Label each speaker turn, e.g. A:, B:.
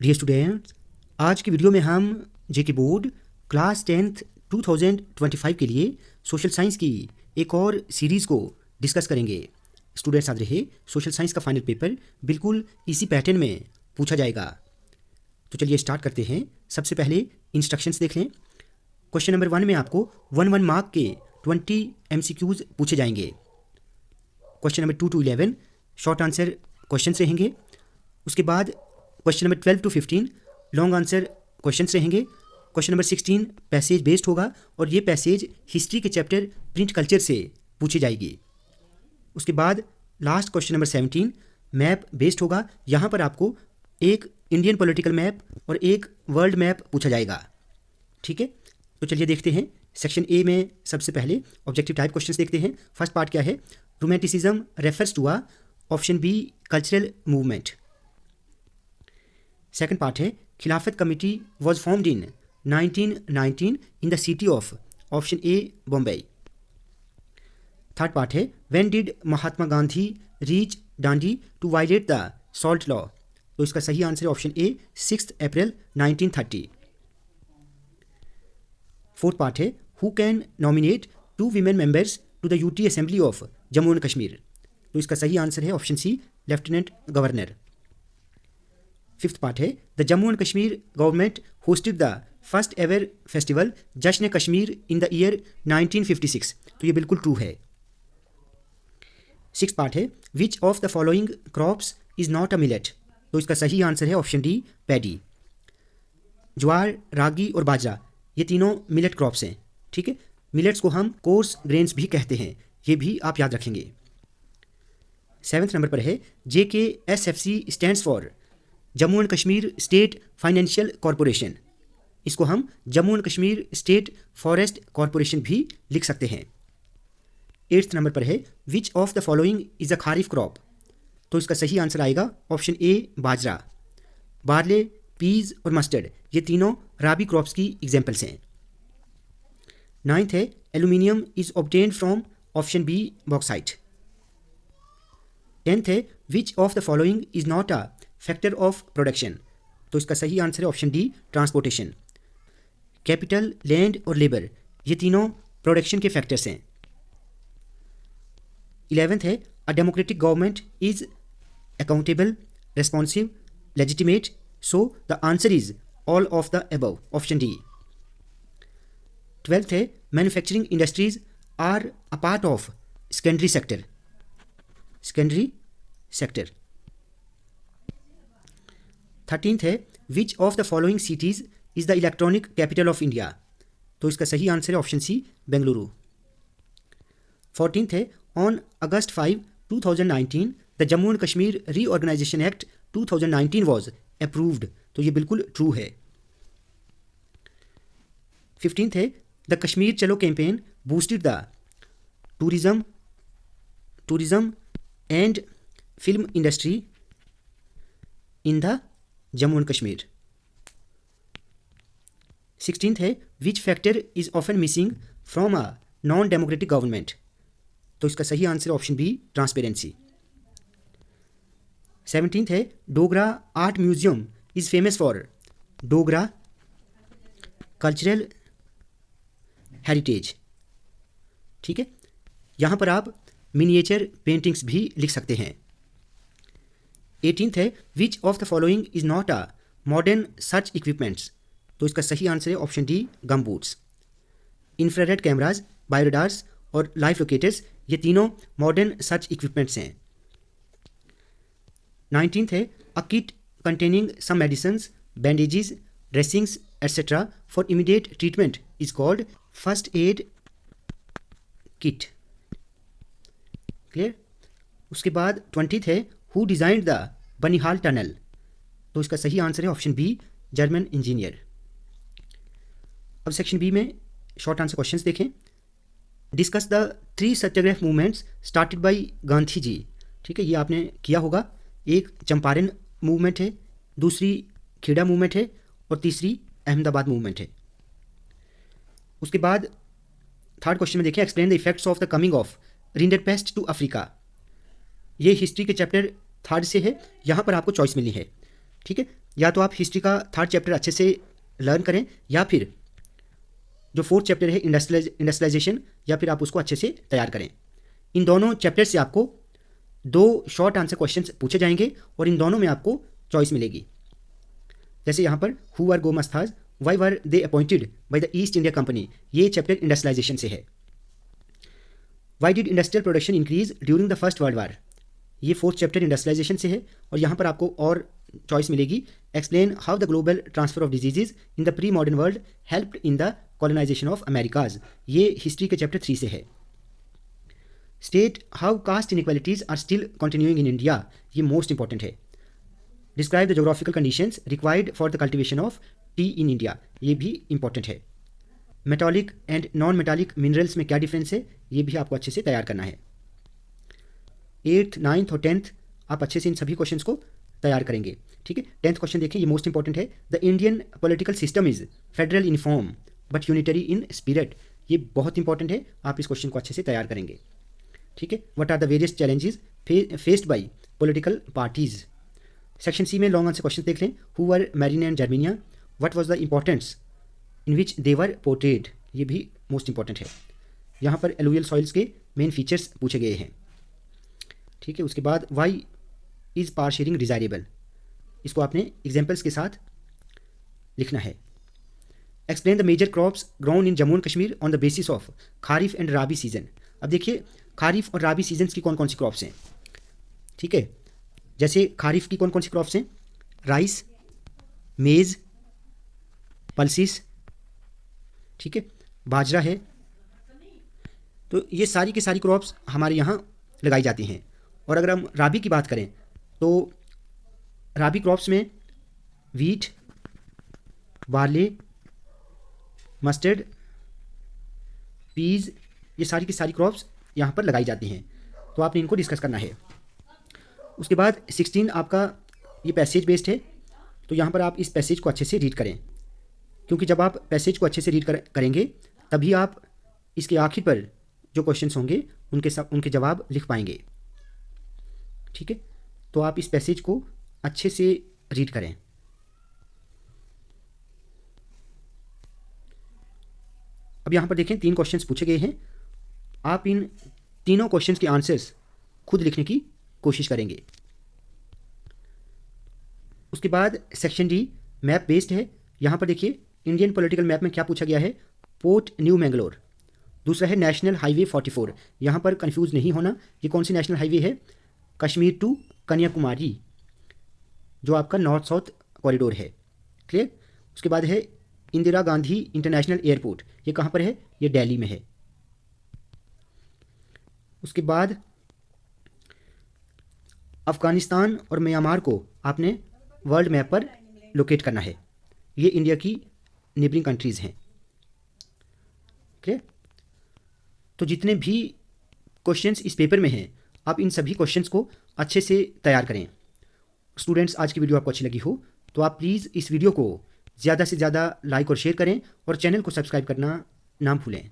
A: Dear students, आज की video में हम जेके बोर्ड क्लास 10th 2025 के लिए सोशल साइंस की एक और सीरीज़ को डिस्कस करेंगे। स्टूडेंट्स याद रहे, सोशल साइंस का फाइनल पेपर बिल्कुल इसी पैटर्न में पूछा जाएगा। तो चलिए स्टार्ट करते हैं। सबसे पहले इंस्ट्रक्शंस देख लें। क्वेश्चन नंबर 1 में आपको 1 मार्क के 20 MCQs पूछे जाएंगे। Question number 2 to 11 short answer questions रहेंगे। उसके बाद question number 12 to 15 long answer questions रहेंगे। क्वेश्चन नंबर 16 पैसेज बेस्ड होगा और ये पैसेज हिस्ट्री के चैप्टर प्रिंट कल्चर से पूछी जाएगी। उसके बाद last question number 17 map based होगा। यहाँ पर आपको एक इंडियन पॉलिटिकल मैप और एक वर्ल्ड मैप पूछा जाएगा। ठीक है, तो चलिए देखते हैं। सेक्शन ए में सबसे पहले ऑब्जेक्टिव टाइप क्वेश्चंस देखते हैं। फर्स्ट पार्ट क्या है? Romanticism refers to ah, option B cultural movement. Second part है Khilafat committee was formed in 1919 in the city of, option A Bombay. Third part है when did Mahatma Gandhi reach Dandi to violate the salt law, तो इसका सही answer है option A 6 April 1930। Fourth part है who can nominate 2 women members to the UT assembly of Jammu and Kashmir, तो इसका सही answer है option C lieutenant governor. Fifth part है the Jammu and Kashmir government hosted the first ever festival Jashn Kashmir in the year 1956, तो ये बिल्कुल true है। सिक्स पार्ट है which of the following crops is not a millet, तो इसका सही आंसर है ऑप्शन डी पैडी। ज्वार, रागी और बाजरा ये तीनों मिलेट क्रॉप्स हैं। ठीक है, मिलेट्स को हम कोर्स ग्रेन्स भी कहते हैं, ये भी आप याद रखेंगे। सेवन्थ नंबर पर है JKSFC stands for Jammu and Kashmir state financial corporation, इसको हम Jammu and Kashmir state forest corporation भी लिख सकते हैं। एट्थ नंबर पर है which of the following is a kharif crop, तो इसका सही आंसर आएगा option A bajra. Barley, peas और मस्टर्ड ये तीनों राबी क्रॉप्स की एग्जाम्पल्स हैं। नाइन्थ है aluminium is obtained from, option B bauxite. Tenth है which of the following is not a factor of production, तो इसका सही आंसर है option D transportation. Capital, land और लेबर ये तीनों प्रोडक्शन के फैक्टर्स हैं। 11th है a democratic government is accountable, responsive, legitimate, so the answer is all of the above, option D. 12th है manufacturing industries are a part of secondary sector, secondary sector. 13th है which of the following cities is the electronic capital of India, तो इसका सही answer है option सी Bengaluru. 14th है on August 5 2019 the Jammu and Kashmir reorganisation act 2019 was approved, तो ये बिल्कुल true है। 15th है the Kashmir Chalo campaign boosted the tourism and film industry in the Jammu and Kashmir. 16th है which factor is often missing from a non democratic government, तो इसका सही answer option B transparency. 17th है Dogra art museum is famous for Dogra cultural heritage. ठीक है, यहाँ पर आप मिनिएचर पेंटिंग्स भी लिख सकते हैं। 18th है which of the following is not a modern search equipments, तो इसका सही आंसर है ऑप्शन डी गमबूट्स। इंफ्रारेड कैमराज, बायोरडार्स और लाइफ लोकेटर्स ये तीनों मॉडर्न सर्च इक्विपमेंट्स हैं। 19th है a kit containing some medicines, bandages, dressings etcetera for immediate treatment is called first aid kit. Clear? उसके बाद 20th है who designed the Banihal tunnel, तो इसका सही आंसर है ऑप्शन बी जर्मन इंजीनियर। अब सेक्शन बी में शॉर्ट आंसर क्वेश्चंस देखें। Discuss the 3 satyagraha movements started by Gandhi ji. ठीक है, ये आपने किया होगा। एक चंपारण मूवमेंट है, दूसरी खेड़ा मूवमेंट है और तीसरी अहमदाबाद मूवमेंट है। उसके बाद थर्ड क्वेश्चन में देखें explain the effects of the coming of rinderpest to Africa. ये हिस्ट्री के चैप्टर 3 से है, यहाँ पर आपको चॉइस मिलनी है। ठीक है, या तो आप हिस्ट्री का 3rd चैप्टर अच्छे से लर्न करें, या फिर जो 4th चैप्टर है इंडस्ट्रियलाइजेशन, या फिर आप उसको अच्छे से तैयार करें। इन दोनों चैप्टर से आपको 2 शॉर्ट आंसर क्वेश्चंस पूछे जाएंगे और इन दोनों में आपको चॉइस मिलेगी। जैसे यहाँ पर who were gomasthas, why were they appointed by the East India company, ये चैप्टर इंडस्ट्रियलाइजेशन से है। Why did industrial production increase during the first world war, ये 4th चैप्टर इंडस्ट्रियलाइजेशन से है। और यहाँ पर आपको और चॉइस मिलेगी, explain how the global transfer of diseases in the pre modern world helped in the colonisation of Americas, ये हिस्ट्री के चैप्टर 3 से है। State how caste inequalities are still continuing in India, ये मोस्ट इंपॉर्टेंट है। Describe the geographical conditions required for the cultivation of tea in India, ये भी important है। Metallic and non metallic minerals में क्या डिफरेंस है, ये भी आपको अच्छे से तैयार करना है। 8th, 9th और 10th आप अच्छे से इन सभी क्वेश्चंस को तैयार करेंगे, ठीक है। 10th क्वेश्चन देखिए, ये मोस्ट इंपॉर्टेंट है। The Indian political system is federal in form but unitary in spirit, ये बहुत इंपॉर्टेंट है, आप इस क्वेश्चन को अच्छे से तैयार करेंगे, ठीक है। What are the various challenges faced by political parties. Section C में लॉन्ग आंसर क्वेश्चन देख लें। Who were Marianne and Germania, what was the importance in which they were portrayed, ये भी मोस्ट इंपॉर्टेंट है। यहाँ पर एलुवियल सॉइल्स के main features पूछे गए हैं, ठीक है। उसके बाद why is power sharing desirable, इसको आपने एग्जाम्पल्स के साथ लिखना है। Explain the major crops grown in Jammu and Kashmir on the basis of kharif and rabi season. अब देखिए खारिफ और राबी सीजन्स की कौन कौन सी क्रॉप्स हैं, ठीक है। जैसे खारिफ की कौन कौन सी क्रॉप्स हैं, राइस, मेज़, पल्सिस, ठीक है, बाजरा है। तो ये सारी की सारी क्रॉप्स हमारे यहाँ लगाई जाती हैं। और अगर हम राबी की बात करें तो राबी क्रॉप्स में वीट, बार्ले, मस्टर्ड, पीज, ये सारी की सारी क्रॉप्स यहाँ पर लगाई जाती हैं, तो आपने इनको डिस्कस करना है। उसके बाद 16 आपका ये पैसेज बेस्ड है, तो यहाँ पर आप इस पैसेज को अच्छे से रीड करें, क्योंकि जब आप पैसेज को अच्छे से रीड करेंगे तभी आप इसके आखिर पर जो क्वेश्चंस होंगे उनके जवाब लिख पाएंगे, ठीक है। तो आप इस पैसेज को अच्छे से रीड करें। अब यहाँ पर देखें 3 क्वेश्चंस पूछे गए हैं, आप इन तीनों क्वेश्चंस के आंसर्स खुद लिखने की कोशिश करेंगे। उसके बाद सेक्शन डी मैप बेस्ड है। यहाँ पर देखिए इंडियन पॉलिटिकल मैप में क्या पूछा गया है, पोर्ट न्यू मैंगलोर। दूसरा है नेशनल हाईवे 44, यहाँ पर कंफ्यूज नहीं होना, ये कौन सी नेशनल हाईवे है, कश्मीर टू कन्याकुमारी, जो आपका नॉर्थ साउथ कॉरिडोर है, क्लियर। उसके बाद है इंदिरा गांधी इंटरनेशनल एयरपोर्ट, ये कहाँ पर है, ये दिल्ली में है। उसके बाद अफगानिस्तान और म्यांमार को आपने वर्ल्ड मैप पर लोकेट करना है, ये इंडिया की नेबरिंग कंट्रीज़ हैं, क्लियर। तो जितने भी क्वेश्चंस इस पेपर में हैं आप इन सभी क्वेश्चंस को अच्छे से तैयार करें। स्टूडेंट्स, आज की वीडियो आपको अच्छी लगी हो तो आप प्लीज़ इस वीडियो को ज़्यादा से ज़्यादा लाइक और शेयर करें और चैनल को सब्सक्राइब करना ना भूलें।